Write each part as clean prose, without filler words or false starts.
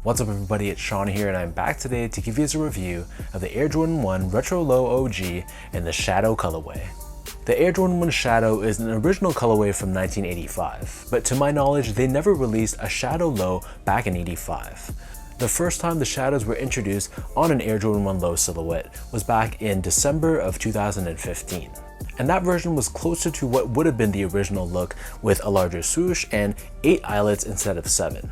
What's up everybody, it's Sean here and I'm back today to give you a review of the Air Jordan 1 Retro Low OG in the Shadow colorway. The Air Jordan 1 Shadow is an original colorway from 1985, but to my knowledge they never released a Shadow Low back in '85. The first time the shadows were introduced on an Air Jordan 1 Low silhouette was back in December of 2015. And that version was closer to what would have been the original look with a larger swoosh and 8 eyelets instead of 7.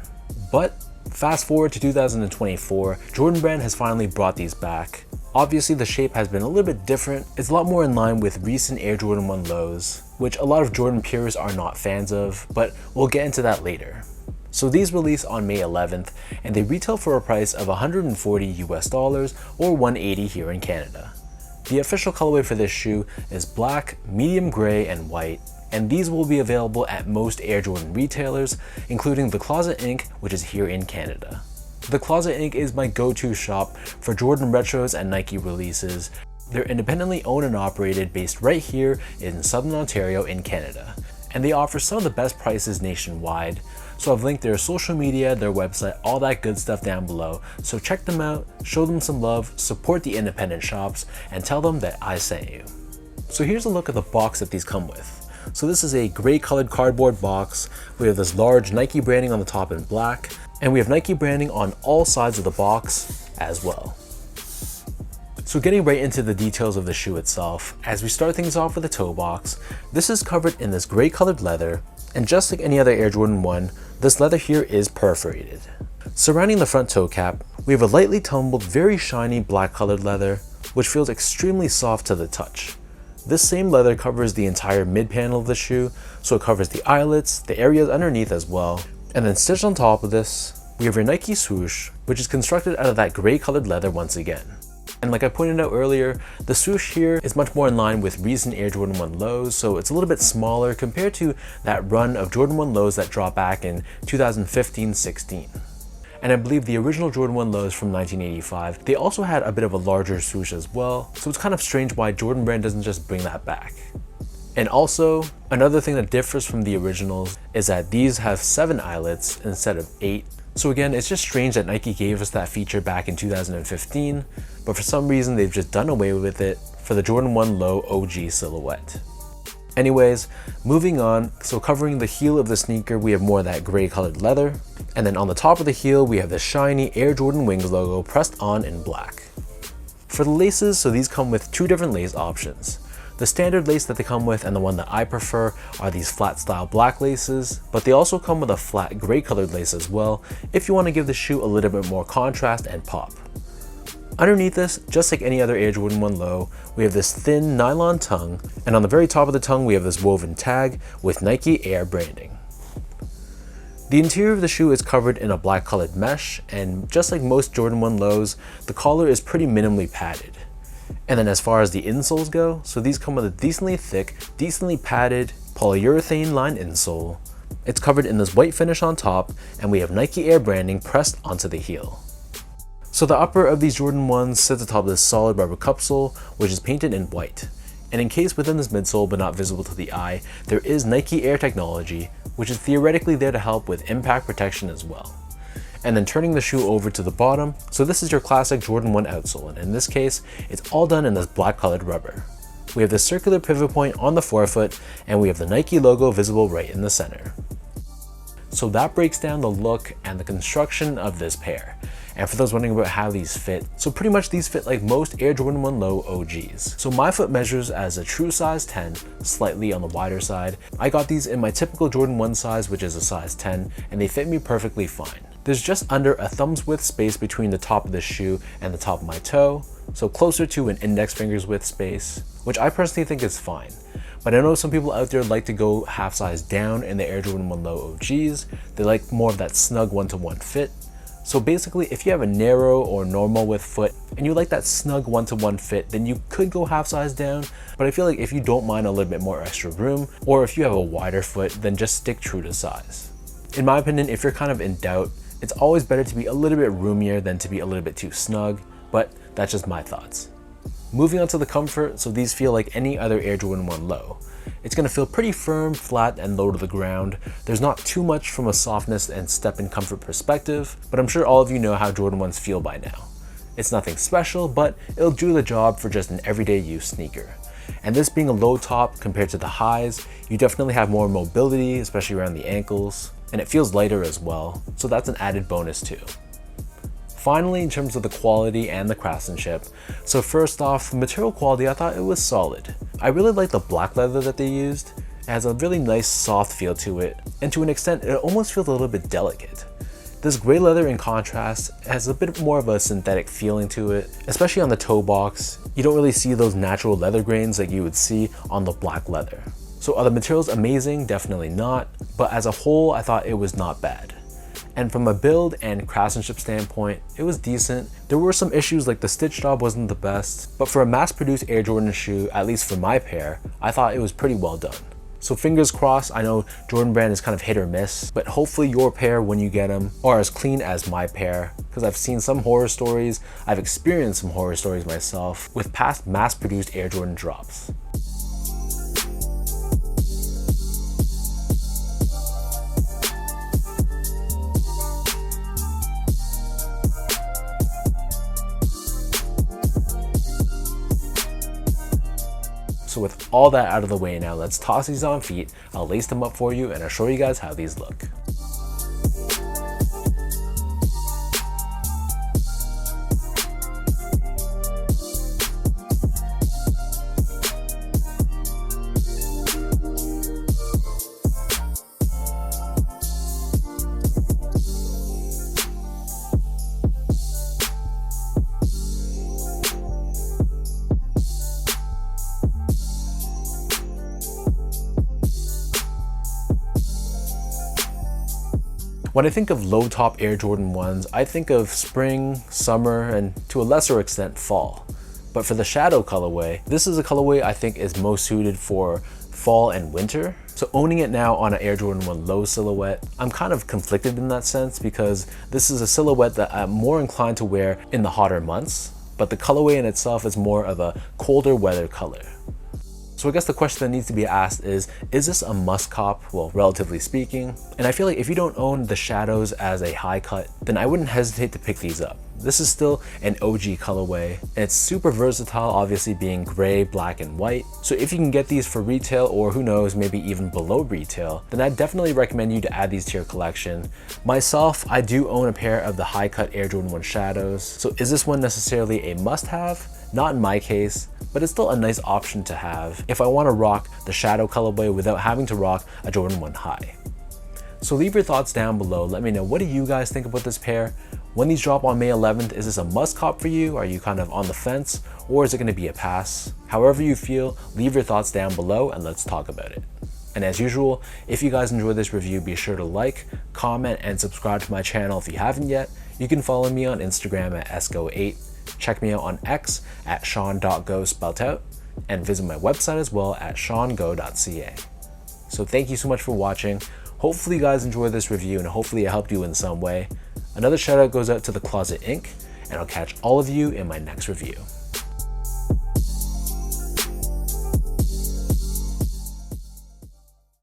But fast forward to 2024, Jordan Brand has finally brought these back. Obviously the shape has been a little bit different. It's a lot more in line with recent Air Jordan 1 Lows, which a lot of Jordan purists are not fans of, but we'll get into that later. So these released on May 11th and they retail for a price of $140 US or $180 here in Canada. The official colorway for this shoe is black, medium gray, and white, and these will be available at most Air Jordan retailers, including The Closet Inc., which is here in Canada. The Closet Inc. is my go-to shop for Jordan retros and Nike releases. They're independently owned and operated, based right here in Southern Ontario in Canada, and they offer some of the best prices nationwide. So I've linked their social media, their website, all that good stuff down below. So check them out, show them some love, support the independent shops, and tell them that I sent you. So here's a look at the box that these come with. So this is a gray colored cardboard box. We have this large Nike branding on the top in black, and we have Nike branding on all sides of the box as well. So getting right into the details of the shoe itself, as we start things off with the toe box, this is covered in this gray colored leather, and just like any other Air Jordan 1, this leather here is perforated. Surrounding the front toe cap, we have a lightly tumbled, very shiny black colored leather, which feels extremely soft to the touch. This same leather covers the entire mid panel of the shoe, so it covers the eyelets, the areas underneath as well, and then stitched on top of this, we have your Nike swoosh, which is constructed out of that gray colored leather once again. And like I pointed out earlier, the swoosh here is much more in line with recent Air Jordan 1 Lows, so it's a little bit smaller compared to that run of Jordan 1 Lows that dropped back in 2015-16. And I believe the original Jordan 1 Lows from 1985, they also had a bit of a larger swoosh as well, so it's kind of strange why Jordan Brand doesn't just bring that back. And also, another thing that differs from the originals is that these have 7 eyelets instead of 8. So again, it's just strange that Nike gave us that feature back in 2015, but for some reason they've just done away with it for the Jordan 1 Low OG silhouette. Anyways, moving on, so covering the heel of the sneaker, we have more of that gray colored leather, and then on the top of the heel, we have the shiny Air Jordan Wings logo pressed on in black. For the laces, so these come with 2 different lace options. The standard lace that they come with and the one that I prefer are these flat style black laces, but they also come with a flat gray colored lace as well if you want to give the shoe a little bit more contrast and pop. Underneath this, just like any other Air Jordan 1 Low, we have this thin nylon tongue, and on the very top of the tongue we have this woven tag with Nike Air branding. The interior of the shoe is covered in a black colored mesh, and just like most Jordan 1 Lows, the collar is pretty minimally padded. And then as far as the insoles go, so these come with a decently thick, decently padded polyurethane lined insole. It's covered in this white finish on top, and we have Nike Air branding pressed onto the heel. So the upper of these Jordan 1s sits atop this solid rubber cupsole, which is painted in white. And encased within this midsole but not visible to the eye, there is Nike Air technology, which is theoretically there to help with impact protection as well. And then turning the shoe over to the bottom, so this is your classic Jordan 1 outsole, and in this case, it's all done in this black colored rubber. We have this circular pivot point on the forefoot, and we have the Nike logo visible right in the center. So that breaks down the look and the construction of this pair. And for those wondering about how these fit, so pretty much these fit like most Air Jordan 1 Low OGs. So my foot measures as a true size 10, slightly on the wider side. I got these in my typical Jordan 1 size, which is a size 10, and they fit me perfectly fine. There's just under a thumb's width space between the top of the shoe and the top of my toe, so closer to an index finger's width space, which I personally think is fine. But I know some people out there like to go half size down in the Air Jordan 1 Low OGs. They like more of that snug 1-to-1 fit. So basically, if you have a narrow or normal width foot and you like that snug 1-to-1 fit, then you could go half size down. But I feel like if you don't mind a little bit more extra room, or if you have a wider foot, then just stick true to size. In my opinion, if you're kind of in doubt, it's always better to be a little bit roomier than to be a little bit too snug, but that's just my thoughts. Moving on to the comfort, so these feel like any other Air Jordan 1 Low. It's going to feel pretty firm, flat, and low to the ground. There's not too much from a softness and step and comfort perspective, but I'm sure all of you know how Jordan 1s feel by now. It's nothing special, but it'll do the job for just an everyday use sneaker. And this being a low top compared to the highs, you definitely have more mobility, especially around the ankles, and it feels lighter as well, so that's an added bonus too. Finally, in terms of the quality and the craftsmanship, so first off, the material quality, I thought it was solid. I really like the black leather that they used. It has a really nice soft feel to it, and to an extent, it almost feels a little bit delicate. This gray leather in contrast has a bit more of a synthetic feeling to it, especially on the toe box. You don't really see those natural leather grains like you would see on the black leather. So are the materials amazing? Definitely not, but as a whole, I thought it was not bad. And from a build and craftsmanship standpoint, it was decent. There were some issues like the stitch job wasn't the best, but for a mass-produced Air Jordan shoe, at least for my pair, I thought it was pretty well done. So fingers crossed. I know Jordan Brand is kind of hit or miss, but hopefully your pair when you get them are as clean as my pair, because I've seen some horror stories, I've experienced some horror stories myself with past mass-produced Air Jordan drops. So with all that out of the way now, let's toss these on feet. I'll lace them up for you and I'll show you guys how these look. When I think of low top Air Jordan 1s, I think of spring, summer, and to a lesser extent fall. But for the shadow colorway, this is a colorway I think is most suited for fall and winter. So owning it now on an Air Jordan 1 low silhouette, I'm kind of conflicted in that sense because this is a silhouette that I'm more inclined to wear in the hotter months, but the colorway in itself is more of a colder weather color. So I guess the question that needs to be asked is this a must cop? Well, relatively speaking. And I feel like if you don't own the shadows as a high cut, then I wouldn't hesitate to pick these up. This is still an OG colorway, and it's super versatile, obviously being gray, black, and white. So if you can get these for retail, or who knows, maybe even below retail, then I'd definitely recommend you to add these to your collection. Myself, I do own a pair of the high cut Air Jordan 1 shadows. So is this one necessarily a must have? Not in my case, but it's still a nice option to have if I want to rock the shadow colorway without having to rock a Jordan 1 high. So leave your thoughts down below. Let me know, what do you guys think about this pair? When these drop on May 11th, is this a must cop for you? Are you kind of on the fence, or is it going to be a pass? However you feel, leave your thoughts down below and let's talk about it. And as usual, if you guys enjoyed this review, be sure to like, comment, and subscribe to my channel if you haven't yet. You can follow me on Instagram at esgo8. Check me out on X at sean.go spelt out, and visit my website as well at seango.ca. So thank you so much for watching. Hopefully you guys enjoyed this review and hopefully it helped you in some way. Another shout out goes out to The Closet Inc., and I'll catch all of you in my next review.